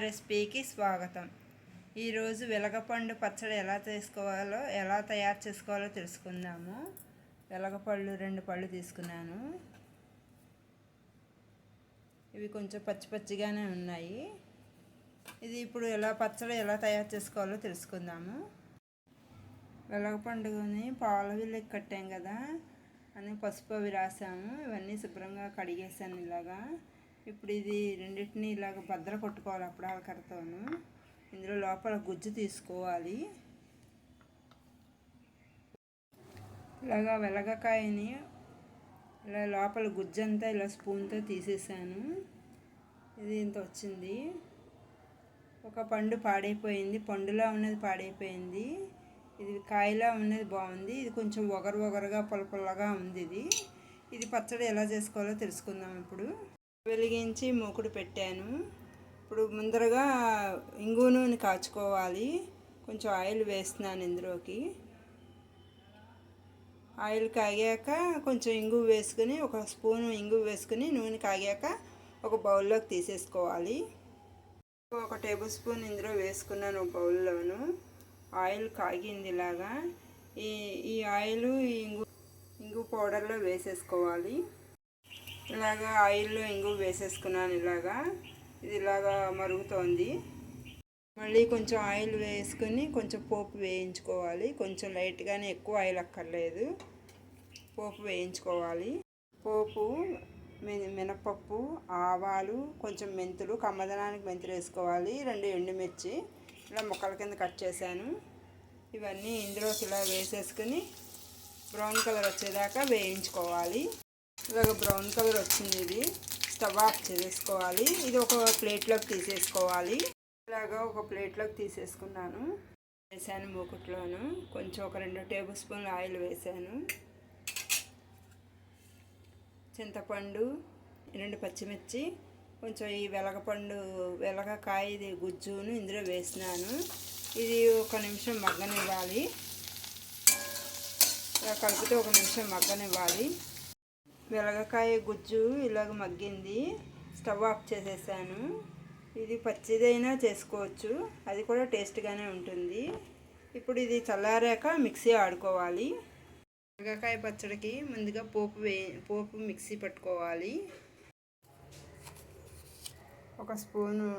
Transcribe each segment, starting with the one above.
రెసిపీకి స్వాగతం. ఈరోజు వెలగపండు పచ్చడి ఎలా తయారు చేసుకోవాలో తెలుసుకుందాము. వెలగపళ్ళు 2 పళ్ళు తీసుకున్నాను. ఇవి కొంచెం పచ్చిగానే ఉన్నాయి. ఇది ఇప్పుడు పచ్చడి ఎలా తయారు చేసుకోవాలో తెలుసుకుందాము. వెలగపండుని పాలవిల్లకి కట్టాం కదా అని పసుపు అవి రాసాము. ఇవన్నీ శుభ్రంగా కడిగేసాను ఇలాగా. ఇప్పుడు ఇది రెండింటిని ఇలాగ బద్దల కొట్టుకోవాలి అప్పుడాల కరతోను. ఇందులో లోపల గుజ్జు తీసుకోవాలి. ఇలాగా వెలగకాయని ఇలా లోపల గుజ్జు అంతా ఇలా స్పూన్తో తీసేసాను. ఇది ఇంత వచ్చింది. ఒక పండు పాడైపోయింది, పండులా ఉన్నది పాడైపోయింది. ఇది కాయలా ఉన్నది బాగుంది. ఇది కొంచెం ఒగరుగా పుల్లగా ఉంది. ఇది పచ్చడి ఎలా చేసుకోవాలో తెలుసుకుందాం. ఇప్పుడు వెలిగించి మూకుడు పెట్టాను. ఇప్పుడు ముందరగా ఇంగు నూనె కాచుకోవాలి. కొంచెం ఆయిల్ వేస్తున్నాను ఇందులోకి. ఆయిల్ కాగాక కొంచెం ఇంగు వేసుకుని, ఒక స్పూను ఇంగు వేసుకుని నూనె కాగాక ఒక బౌల్లోకి తీసేసుకోవాలి. 1 టేబుల్ స్పూన్ ఇందులో వేసుకున్నాను ఒక బౌల్లోను. ఆయిల్ కాగింది. ఇలాగా ఈ ఆయిల్ ఇంగు పౌడర్లో వేసేసుకోవాలి. ఇలాగా ఆయిల్లో ఇంగు వేసేసుకున్నాను. ఇది ఇలాగా మరుగుతోంది. మళ్ళీ కొంచెం ఆయిల్ వేసుకుని కొంచెం పోపు వేయించుకోవాలి. కొంచెం లైట్గానే, ఎక్కువ ఆయిల్ అక్కర్లేదు. పోపు వేయించుకోవాలి. పోపు మినపప్పు, ఆవాలు, కొంచెం మెంతులు, కమ్మదనానికి మెంతులు వేసుకోవాలి. 2 ఎండుమిర్చి ఇలా ముక్కల కింద కట్ చేశాను. ఇవన్నీ ఇందులోకి ఇలా వేసేసుకుని బ్రౌన్ కలర్ వచ్చేదాకా వేయించుకోవాలి. ఇలాగ బ్రౌన్ కలర్ వచ్చింది. ఇది స్టవ్ ఆఫ్ చేసుకోవాలి. ఇది ఒక ప్లేట్లోకి తీసేసుకోవాలి. ఇలాగా ఒక ప్లేట్లోకి తీసేసుకున్నాను. వేసాను మూకుట్లోను. కొంచెం ఒక 2 టేబుల్ స్పూన్లు ఆయిల్ వేసాను. చింతపండు, 2 పచ్చిమిర్చి, కొంచెం ఈ వెలగకాయ ఇది గుజ్జును ఇందులో వేసినాను. ఇది 1 నిమిషం మగ్గనివ్వాలి. ఇలా కలిపితే 1 నిమిషం మగ్గనివ్వాలి. వెలగకాయ గుజ్జు ఇలాగ మగ్గింది. స్టవ్ ఆఫ్ చేసేసాను. ఇది పచ్చిదైనా చేసుకోవచ్చు, అది కూడా టేస్ట్గానే ఉంటుంది. ఇప్పుడు ఇది చల్లారాక మిక్సీ ఆడుకోవాలి. వెలగకాయ పచ్చడికి ముందుగా పోపు మిక్సీ పట్టుకోవాలి. 1 స్పూను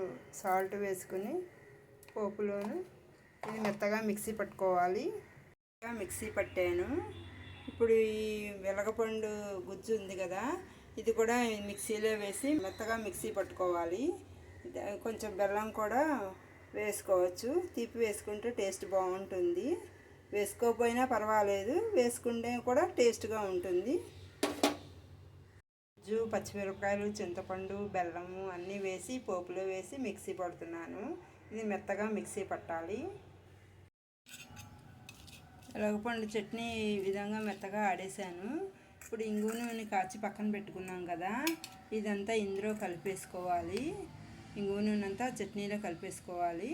సాల్ట్ వేసుకుని పోపులోను ఇది మెత్తగా మిక్సీ పట్టుకోవాలి. మిక్సీ పట్టాను. ఇప్పుడు ఈ వెలగపండు గుజ్జు ఉంది కదా, ఇది కూడా మిక్సీలో వేసి మెత్తగా మిక్సీ పట్టుకోవాలి. కొంచెం బెల్లం కూడా వేసుకోవచ్చు. తీపి వేసుకుంటే టేస్ట్ బాగుంటుంది. వేసుకోకపోయినా పర్వాలేదు, వేసుకుంటే కూడా టేస్ట్గా ఉంటుంది. గుజ్జు, పచ్చిమిరపకాయలు, చింతపండు, బెల్లము అన్నీ వేసి పోపులో వేసి మిక్సీ పడుతున్నాను. ఇది మెత్తగా మిక్సీ పట్టాలి. వెలగపండు చట్నీ ఈ విధంగా మెత్తగా ఆడేసాను. ఇప్పుడు ఇంగు నూనె కాచి పక్కన పెట్టుకున్నాం కదా, ఇదంతా ఇందులో కలిపేసుకోవాలి. ఇంగు నూనె అంతా చట్నీలో కలిపేసుకోవాలి.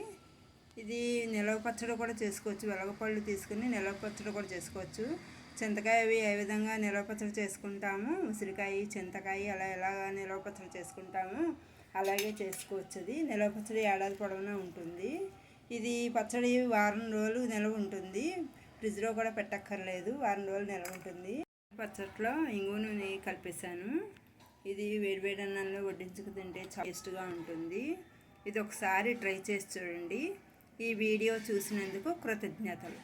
ఇది నిలవ పచ్చడి కూడా చేసుకోవచ్చు. వెలగపళ్ళు తీసుకుని నిలవ పచ్చడి కూడా చేసుకోవచ్చు. చింతకాయ అవి ఏ విధంగా నిలవ పచ్చడి చేసుకుంటాము, ఉసిరికాయ, చింతకాయ ఎలా నిలవ పచ్చడి చేసుకుంటాము అలాగే చేసుకోవచ్చు. అది నిలవ పచ్చడి ఏడాది పొడవునా ఉంటుంది. ఇది పచ్చడి వారం రోజులు నిలవ ఉంటుంది. ఫ్రిడ్జ్లో కూడా పెట్టక్కర్లేదు, వారం రోజులు నిల్వ ఉంటుంది. పచ్చట్లో ఇంగు నూనె కలిపేసాను. ఇది వేడివేడి అన్నంలో వడ్డించుకు తింటే చాలా టేస్ట్గా ఉంటుంది. ఇది ఒకసారి ట్రై చేసి చూడండి. ఈ వీడియో చూసినందుకు కృతజ్ఞతలు.